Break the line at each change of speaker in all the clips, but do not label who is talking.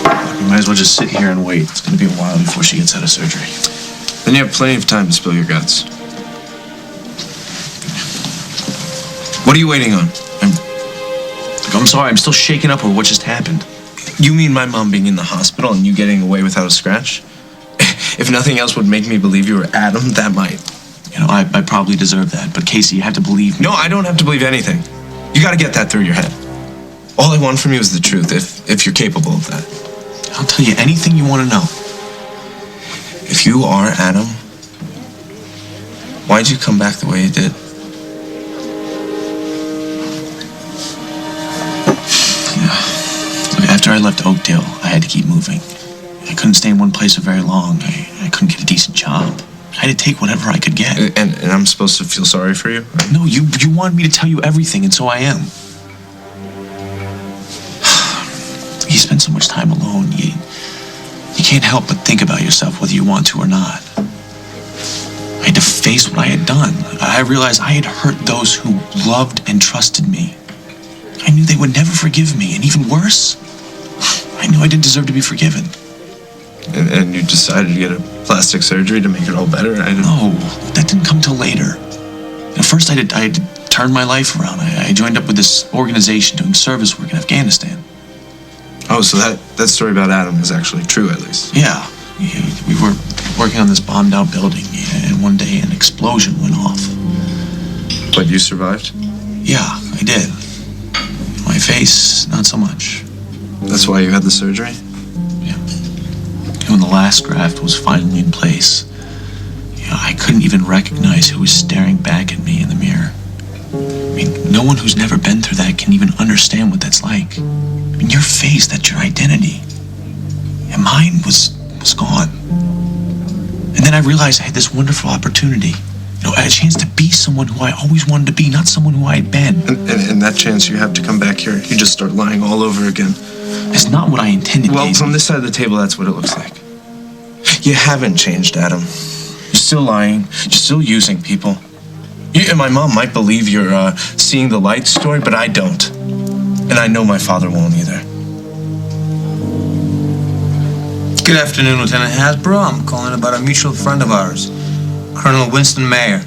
We might as well just sit here and wait. It's going to be a while before she gets out of surgery.
Then you have plenty of time to spill your guts. What are you waiting on?
I'm sorry, I'm still shaken up over what just happened.
You mean my mom being in the hospital and you getting away without a scratch? If nothing else would make me believe you were Adam, that might.
You know, I probably deserve that, but Casey, you have to believe me.
No, I don't have to believe anything. You gotta get that through your head. All I want from you is the truth, if you're capable of that.
I'll tell you anything you want to know.
If you are Adam, why'd you come back the way you did?
Yeah. Look, after I left Oakdale, I had to keep moving. I couldn't stay in one place for very long. I couldn't get a decent job. I had to take whatever I could get.
And I'm supposed to feel sorry for you? Right?
No, you wanted me to tell you everything, and so I am. You spend so much time alone. You can't help but think about yourself whether you want to or not. I had to face what I had done. I realized I had hurt those who loved and trusted me. I knew they would never forgive me, and even worse, I knew I didn't deserve to be forgiven.
And you decided to get a plastic surgery to make it all better?
No, that didn't come till later. At first, I had to turn my life around. I joined up with this organization doing service work in Afghanistan.
Oh, so that story about Adam is actually true, at least?
Yeah. We were working on this bombed-out building, and one day an explosion went off.
But you survived?
Yeah, I did. My face, not so much.
That's why you had the surgery?
Yeah. When the last graft was finally in place, I couldn't even recognize who was staring back at me in the mirror. I mean, no one who's never been through that can even understand what that's like. I mean, your face, that's your identity. And mine was gone. And then I realized I had this wonderful opportunity. I had a chance to be someone who I always wanted to be, not someone who I had been.
And that chance you have to come back here, you just start lying all over again.
That's not what I intended,
Well,
Casey.
from this side of the table, that's what it looks like. You haven't changed, Adam. You're still lying. You're still using people. You and my mom might believe you're seeing the light story, but I don't. And I know my father won't either.
Good afternoon, Lieutenant Hasbro. I'm calling about a mutual friend of ours, Colonel Winston Mayer.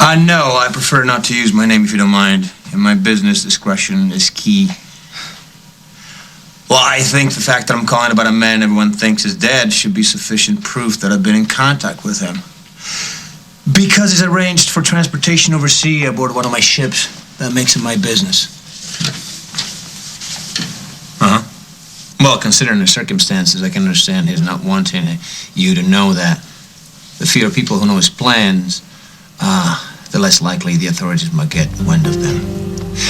No, I prefer not to use my name if you don't mind. In my business, discretion is key. Well, I think the fact that I'm calling about a man everyone thinks is dead should be sufficient proof that I've been in contact with him. Because he's arranged for transportation overseas aboard one of my ships, that makes it my business. Well, considering the circumstances, I can understand his not wanting you to know that. The fewer people who know his plans, the less likely the authorities might get wind of them.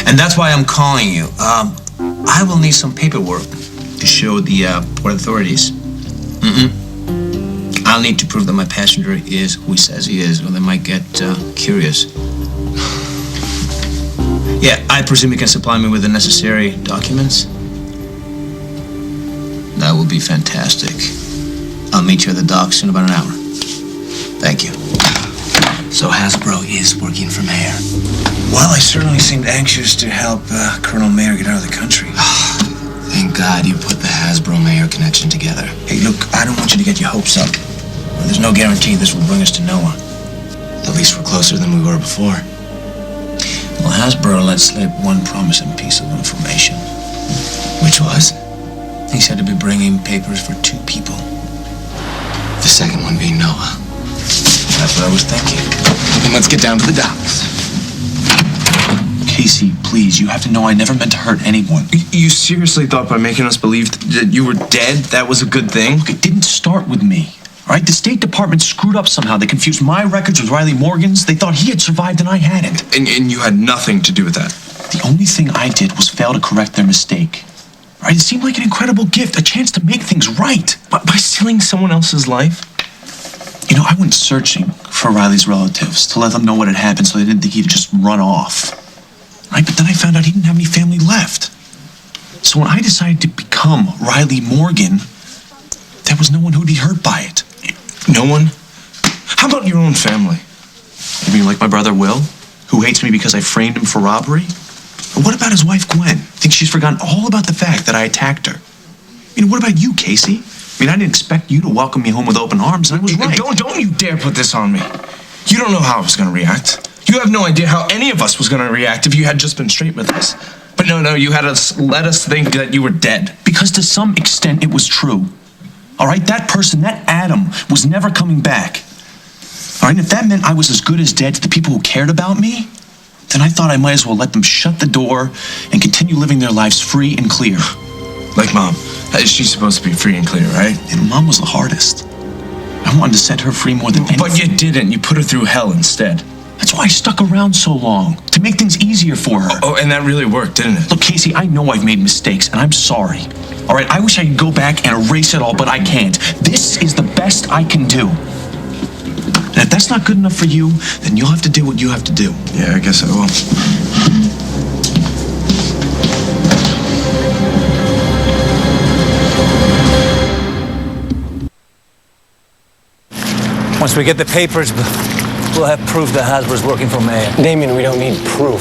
And that's why I'm calling you. I will need some paperwork to show the port authorities. I'll need to prove that my passenger is who he says he is, or they might get curious. Yeah, I presume you can supply me with the necessary documents? That would be fantastic. I'll meet you at the docks in about an hour. Thank you.
So Hasbro is working for Mayer.
Well, I certainly seemed anxious to help Colonel Mayer get out of the country.
Thank God you put the Hasbro-Mayer connection together.
Hey, look, I don't want you to get your hopes up. There's no guarantee this will bring us to nowhere.
At least we're closer than we were before.
Well, Hasbro let slip one promising piece of information.
Which was?
He said to be bringing papers for 2 people.
The second one being Noah.
That's what I was thinking.
Then let's get down to the docks.
Casey, please, you have to know I never meant to hurt anyone.
You seriously thought by making us believe that you were dead, that was a good thing?
Look, it didn't start with me. All right, the State Department screwed up somehow. They confused my records with Riley Morgan's. They thought he had survived and I hadn't.
And you had nothing to do with that?
The only thing I did was fail to correct their mistake. All right, it seemed like an incredible gift, a chance to make things right.
But by stealing someone else's life?
I went searching for Riley's relatives to let them know what had happened so they didn't think he'd just run off. Right, but then I found out he didn't have any family left. So when I decided to become Riley Morgan, there was no one who'd be hurt by it.
No one? How about your own family?
You mean like my brother Will, who hates me because I framed him for robbery? Or what about his wife Gwen? Think she's forgotten all about the fact that I attacked her? I mean, what about you, Casey? I mean, I didn't expect you to welcome me home with open arms, and I was right.
Don't you dare put this on me. You don't know how I was going to react. You have no idea how any of us was going to react if you had just been straight with us. But no, you had let us think that you were dead.
Because to some extent it was true. All right, that person, that Adam, was never coming back. All right, and if that meant I was as good as dead to the people who cared about me, then I thought I might as well let them shut the door and continue living their lives free and clear.
Like Mom. She's supposed to be free and clear, right?
And Mom was the hardest. I wanted to set her free more than anything.
But you didn't. You put her through hell instead.
That's why I stuck around so long, to make things easier for her.
Oh, and that really worked, didn't it?
Look, Casey, I know I've made mistakes, and I'm sorry. All right, I wish I could go back and erase it all, but I can't. This is the best I can do. And if that's not good enough for you, then you'll have to do what you have to do.
Yeah, I guess I will.
Once we get the papers, we'll have proof that Hasbro's working for Mayor.
Damien, we don't need proof.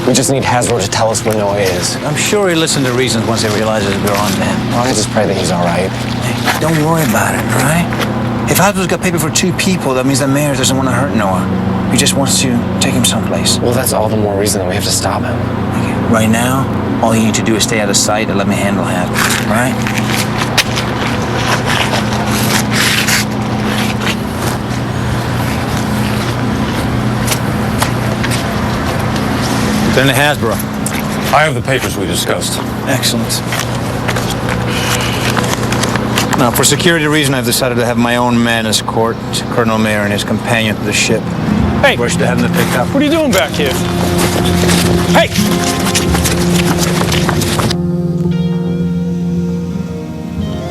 We just need Hasbro to tell us where Noah is.
I'm sure he'll listen to reasons once he realizes we're on to him.
Well, I just pray that he's all right.
Hey, don't worry about it, all right? If Hasbro's got paper for 2 people, that means the mayor doesn't want to hurt Noah. He just wants to take him someplace.
Well, that's all the more reason that we have to stop him.
Okay. Right now, all you need to do is stay out of sight and let me handle Hasbro, all right? Lieutenant Hasbro.
I have the papers we discussed.
Excellent. Now, for security reasons, I've decided to have my own man escort Colonel Mayer and his companion to the ship.
Hey!
Wish to have them picked up.
What are you doing back here? Hey!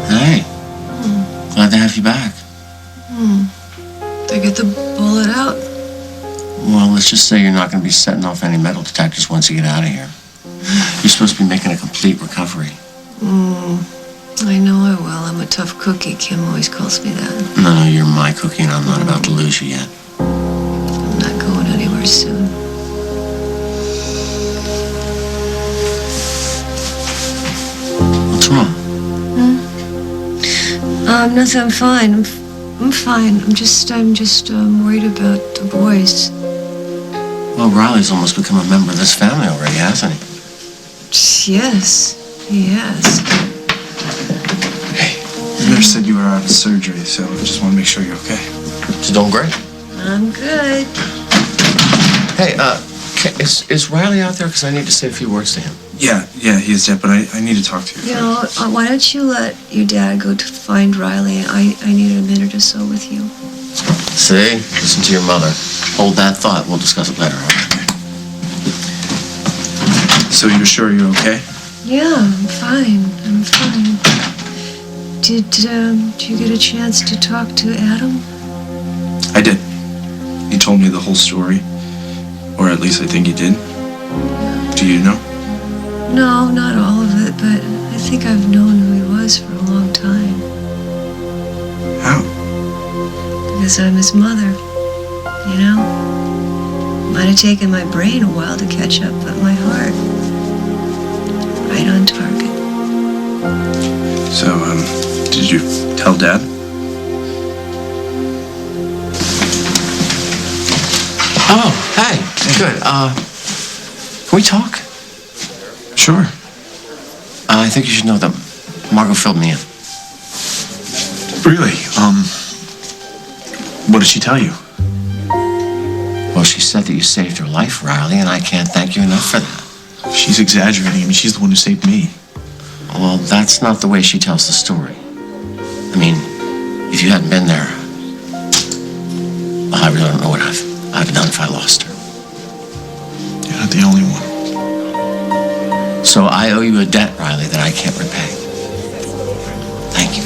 Hey. Glad to have you back.
Did I get the bullet out?
Well, let's just say you're not going to be setting off any metal detectors once you get out of here. You're supposed to be making a complete recovery.
I know I will. I'm a tough cookie. Kim always calls me that.
No, you're my cookie, and I'm not about to lose you yet.
I'm not going anywhere soon.
What's wrong?
Nothing. I'm fine. I'm fine. I'm just worried about the boys.
Well, Riley's almost become a member of this family already, hasn't he?
Yes, he has.
Hey, the nurse said you were out of surgery, so I just want to make sure you're okay.
She's doing great.
I'm good.
Hey, is Riley out there? Because I need to say a few words to him.
Yeah, he is dead, but I need to talk to you.
You know, why don't you let your dad go to find Riley? I need a minute or so with you.
See? Listen to your mother. Hold that thought. We'll discuss it later, all right?
So you're sure you're okay?
Yeah, I'm fine. I'm fine. Did you get a chance to talk to Adam?
I did. He told me the whole story. Or at least I think he did. Do you know?
No, not all of it, but I think I've known who he was for a long time.
How?
Because I'm his mother, you know? Might have taken my brain a while to catch up, but my heart, right on target.
So, did you tell Dad?
Oh, hey. Good. Can we talk?
Sure.
I think you should know that Margot filled me in.
Really? What did she tell you?
Well, she said that you saved her life, Riley, and I can't thank you enough for that.
She's exaggerating. I mean, she's the one who saved me.
Well, that's not the way she tells the story. I mean, if you hadn't been there, well, I really don't know what I've done if I lost her.
You're not the only one.
So I owe you a debt, Riley, that I can't repay. Thank you.